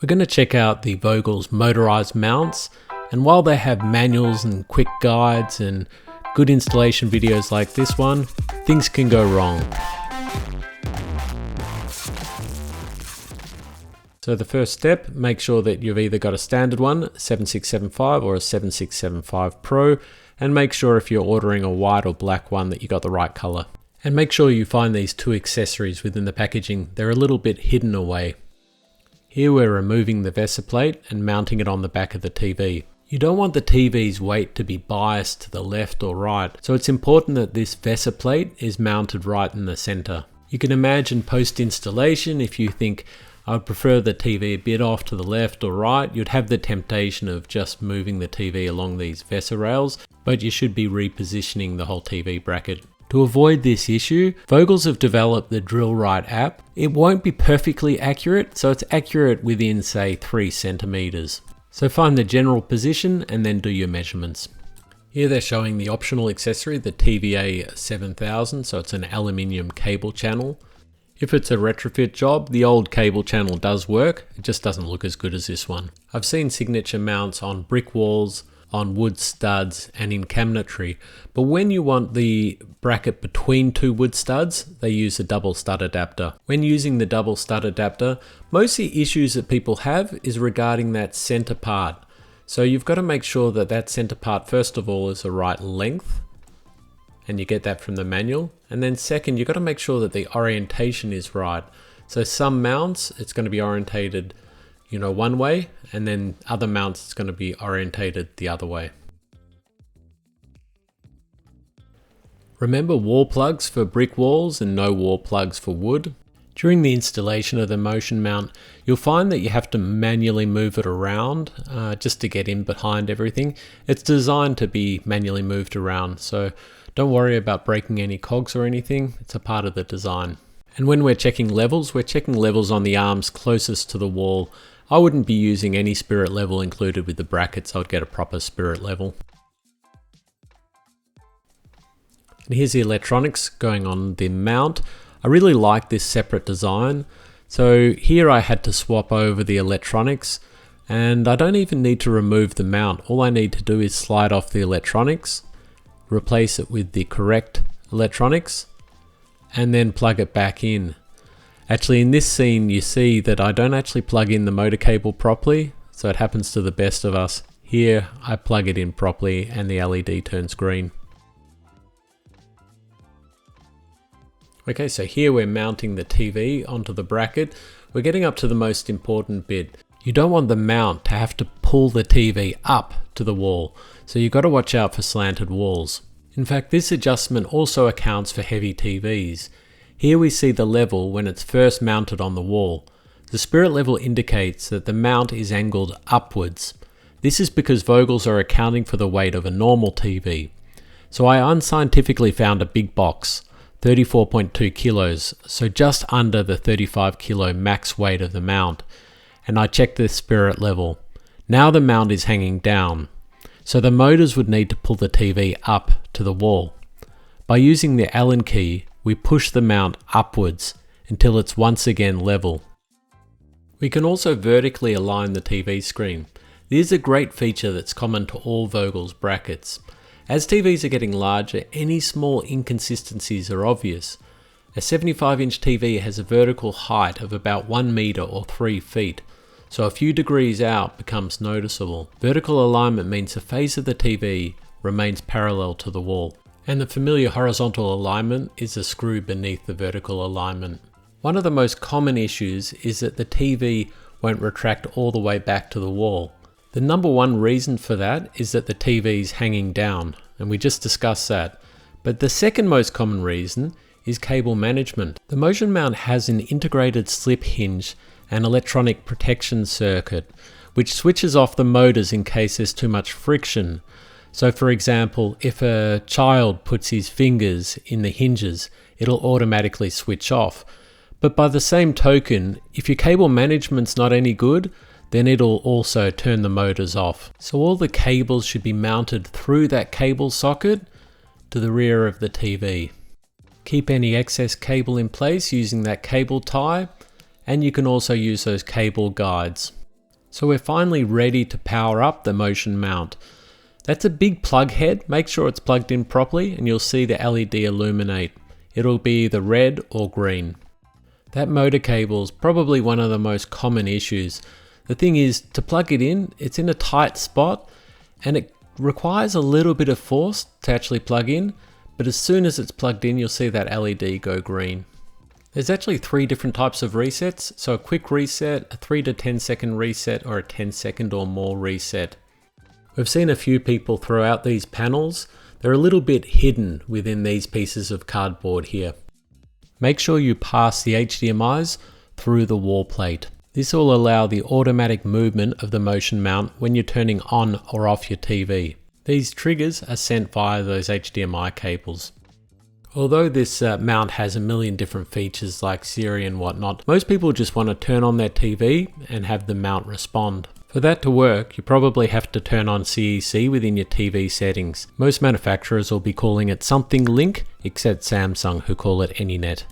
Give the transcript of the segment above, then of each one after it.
We're going to check out the Vogel's motorized mounts, and while they have manuals and quick guides and good installation videos like this one, things can go wrong. So the first step, make sure that you've either got a standard one, 7675 or a 7675 Pro, and make sure if you're ordering a white or black one that you got the right color. And make sure you find these two accessories within the packaging. They're a little bit hidden away. Here we're removing the VESA plate and mounting it on the back of the TV. You don't want the TV's weight to be biased to the left or right, so it's important that this VESA plate is mounted right in the center. You can imagine post-installation, if you think, I would prefer the TV a bit off to the left or right, you'd have the temptation of just moving the TV along these VESA rails, but you should be repositioning the whole TV bracket. To avoid this issue, Vogel's have developed the Drill Right app. It won't be perfectly accurate, so it's accurate within, say, 3 centimeters. So find the general position and then do your measurements. Here they're showing the optional accessory, the TVM7675, so it's an aluminium cable channel. If it's a retrofit job, the old cable channel does work, it just doesn't look as good as this one. I've seen signature mounts on brick walls, on wood studs and in cabinetry, but when you want the bracket between 2 wood studs, they use a double stud adapter. When using the double stud adapter, most of the issues that people have is regarding that center part. So you've got to make sure that that center part first of all is the right length, and you get that from the manual, and then second you've got to make sure that the orientation is right. So some mounts it's going to be orientated one way, and then other mounts it's going to be orientated the other way. Remember wall plugs for brick walls and no wall plugs for wood. During the installation of the motion mount, you'll find that you have to manually move it around just to get in behind everything. It's designed to be manually moved around, so don't worry about breaking any cogs or anything. It's a part of the design. And when we're checking levels on the arms closest to the wall. I wouldn't be using any spirit level included with the brackets. I would get a proper spirit level. And here's the electronics going on the mount. I really like this separate design. So here I had to swap over the electronics, and I don't even need to remove the mount. All I need to do is slide off the electronics, replace it with the correct electronics, and then plug it back in. Actually, in this scene, you see that I don't actually plug in the motor cable properly, so it happens to the best of us. Here, I plug it in properly and the LED turns green. Okay, so here we're mounting the TV onto the bracket. We're getting up to the most important bit. You don't want the mount to have to pull the TV up to the wall, so you've got to watch out for slanted walls. In fact, this adjustment also accounts for heavy TVs. Here we see the level when it's first mounted on the wall. The spirit level indicates that the mount is angled upwards. This is because Vogels are accounting for the weight of a normal TV. So I unscientifically found a big box, 34.2 kilos, so just under the 35 kilo max weight of the mount, and I checked the spirit level. Now the mount is hanging down, so the motors would need to pull the TV up to the wall. By using the Allen key, we push the mount upwards until it's once again level. We can also vertically align the TV screen. This is a great feature that's common to all Vogel's brackets. As TVs are getting larger, any small inconsistencies are obvious. A 75-inch TV has a vertical height of about 1 meter or 3 feet, so a few degrees out becomes noticeable. Vertical alignment means the face of the TV remains parallel to the wall. And the familiar horizontal alignment is the screw beneath the vertical alignment. One of the most common issues is that the TV won't retract all the way back to the wall. The number one reason for that is that the TV is hanging down, and we just discussed that. But the second most common reason is cable management. The motion mount has an integrated slip hinge and electronic protection circuit, which switches off the motors in case there's too much friction. So for example, if a child puts his fingers in the hinges, it'll automatically switch off. But by the same token, if your cable management's not any good, then it'll also turn the motors off. So all the cables should be mounted through that cable socket to the rear of the TV. Keep any excess cable in place using that cable tie, and you can also use those cable guides. So we're finally ready to power up the motion mount. That's a big plug head. Make sure it's plugged in properly and you'll see the LED illuminate. It'll be either red or green. That motor cable is probably one of the most common issues. The thing is, to plug it in, it's in a tight spot and it requires a little bit of force to actually plug in, but as soon as it's plugged in, you'll see that LED go green. There's actually 3 different types of resets, so a quick reset, a 3 to 10 second reset, or a 10 second or more reset. We've seen a few people throw out these panels. They're a little bit hidden within these pieces of cardboard here. Make sure you pass the HDMIs through the wall plate. This will allow the automatic movement of the motion mount when you're turning on or off your TV. These triggers are sent via those HDMI cables. Although this mount has a million different features like Siri and whatnot, most people just want to turn on their TV and have the mount respond. For that to work, you probably have to turn on CEC within your TV settings. Most manufacturers will be calling it something link, except Samsung, who call it AnyNet.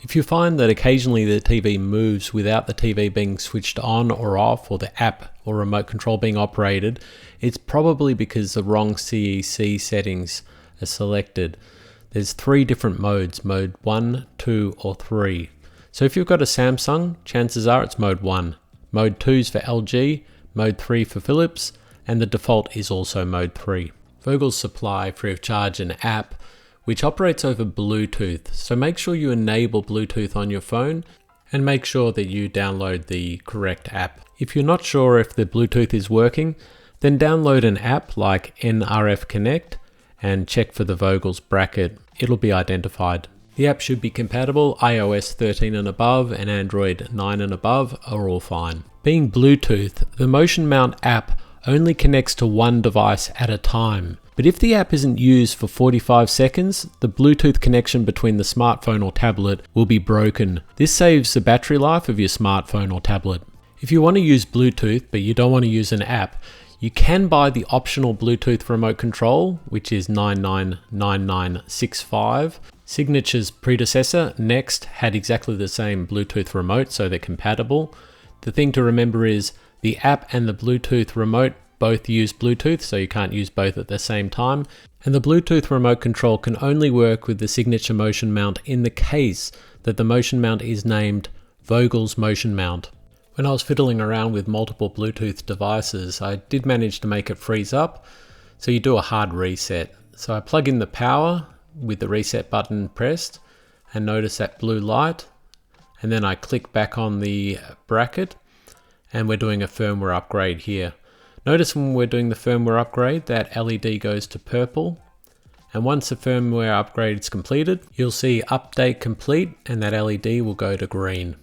If you find that occasionally the TV moves without the TV being switched on or off, or the app or remote control being operated, it's probably because the wrong CEC settings are selected. There's 3 different modes, mode 1, 2 or 3. So if you've got a Samsung, chances are it's mode 1. Mode 2 is for LG, mode 3 for Philips, and the default is also mode 3. Vogel supply free of charge an app which operates over Bluetooth, so make sure you enable Bluetooth on your phone and make sure that you download the correct app. If you're not sure if the Bluetooth is working, then download an app like NRF Connect and check for the Vogel's bracket. It'll be identified. The app should be compatible. iOS 13 and above and Android 9 and above are all fine. Being Bluetooth, the motion mount app only connects to one device at a time. But if the app isn't used for 45 seconds, the Bluetooth connection between the smartphone or tablet will be broken. This saves the battery life of your smartphone or tablet. If you want to use Bluetooth but you don't want to use an app, you can buy the optional Bluetooth remote control, which is 999965. Signature's predecessor, Next, had exactly the same Bluetooth remote, so they're compatible. The thing to remember is the app and the Bluetooth remote both use Bluetooth, so you can't use both at the same time. And the Bluetooth remote control can only work with the Signature motion mount in the case that the motion mount is named Vogel's motion mount. When I was fiddling around with multiple Bluetooth devices, I did manage to make it freeze up, so you do a hard reset. So I plug in the power with the reset button pressed and notice that blue light, and then I click back on the bracket and we're doing a firmware upgrade here. Notice when we're doing the firmware upgrade that LED goes to purple, and once the firmware upgrade is completed, you'll see update complete and that LED will go to green.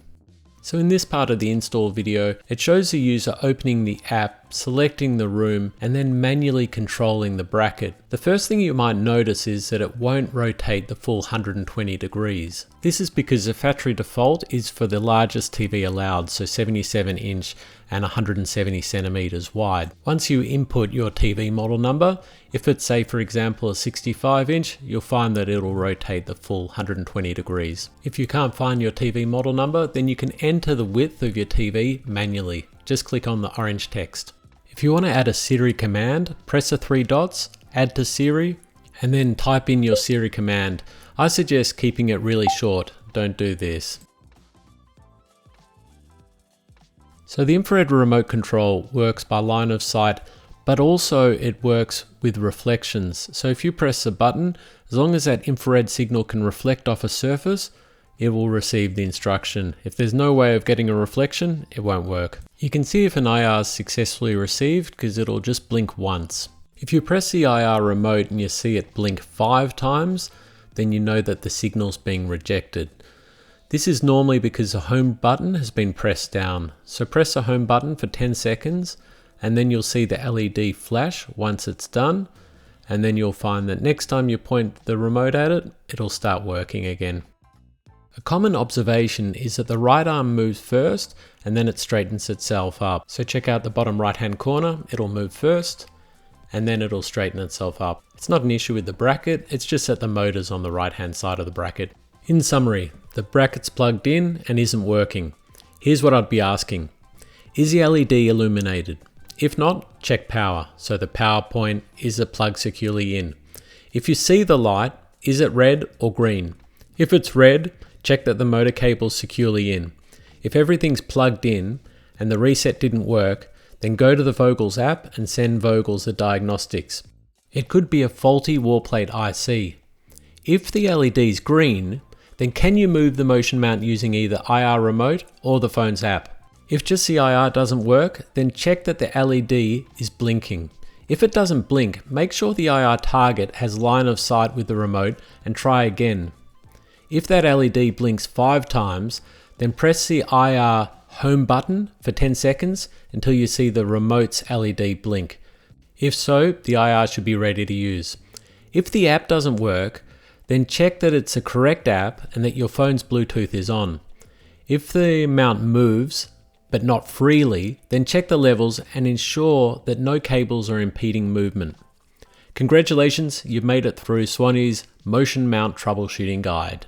So in this part of the install video, it shows the user opening the app, selecting the room, and then manually controlling the bracket. The first thing you might notice is that it won't rotate the full 120 degrees. This is because the factory default is for the largest TV allowed, so 77 inch and 170 centimeters wide. Once you input your TV model number, if it's say for example a 65 inch, you'll find that it'll rotate the full 120 degrees. If you can't find your TV model number, then you can enter the width of your TV manually. Just click on the orange text. If you want to add a Siri command, press the 3 dots, add to Siri, and then type in your Siri command. I suggest keeping it really short, don't do this. So the infrared remote control works by line of sight, but also it works with reflections. So if you press a button, as long as that infrared signal can reflect off a surface, it will receive the instruction. If there's no way of getting a reflection, it won't work. You can see if an IR is successfully received because it'll just blink once. If you press the IR remote and you see it blink 5 times, then you know that the signal's being rejected. This is normally because the home button has been pressed down. So press the home button for 10 seconds and then you'll see the LED flash once it's done, and then you'll find that next time you point the remote at it, it'll start working again. A common observation is that the right arm moves first and then it straightens itself up. So check out the bottom right hand corner, it'll move first and then it'll straighten itself up. It's not an issue with the bracket, it's just that the motor's on the right hand side of the bracket. In summary, the bracket's plugged in and isn't working. Here's what I'd be asking. Is the LED illuminated? If not, check power, so the power point is plugged securely in. If you see the light, is it red or green? If it's red, check that the motor cable is securely in. If everything's plugged in and the reset didn't work, then go to the Vogel's app and send Vogel's the diagnostics. It could be a faulty wall plate IC. If the LED is green, then can you move the motion mount using either IR remote or the phone's app? If just the IR doesn't work, then check that the LED is blinking. If it doesn't blink, make sure the IR target has line of sight with the remote and try again. If that LED blinks 5 times, then press the IR home button for 10 seconds until you see the remote's LED blink. If so, the IR should be ready to use. If the app doesn't work, then check that it's a correct app and that your phone's Bluetooth is on. If the mount moves, but not freely, then check the levels and ensure that no cables are impeding movement. Congratulations, you've made it through Swanee's Motion Mount Troubleshooting Guide.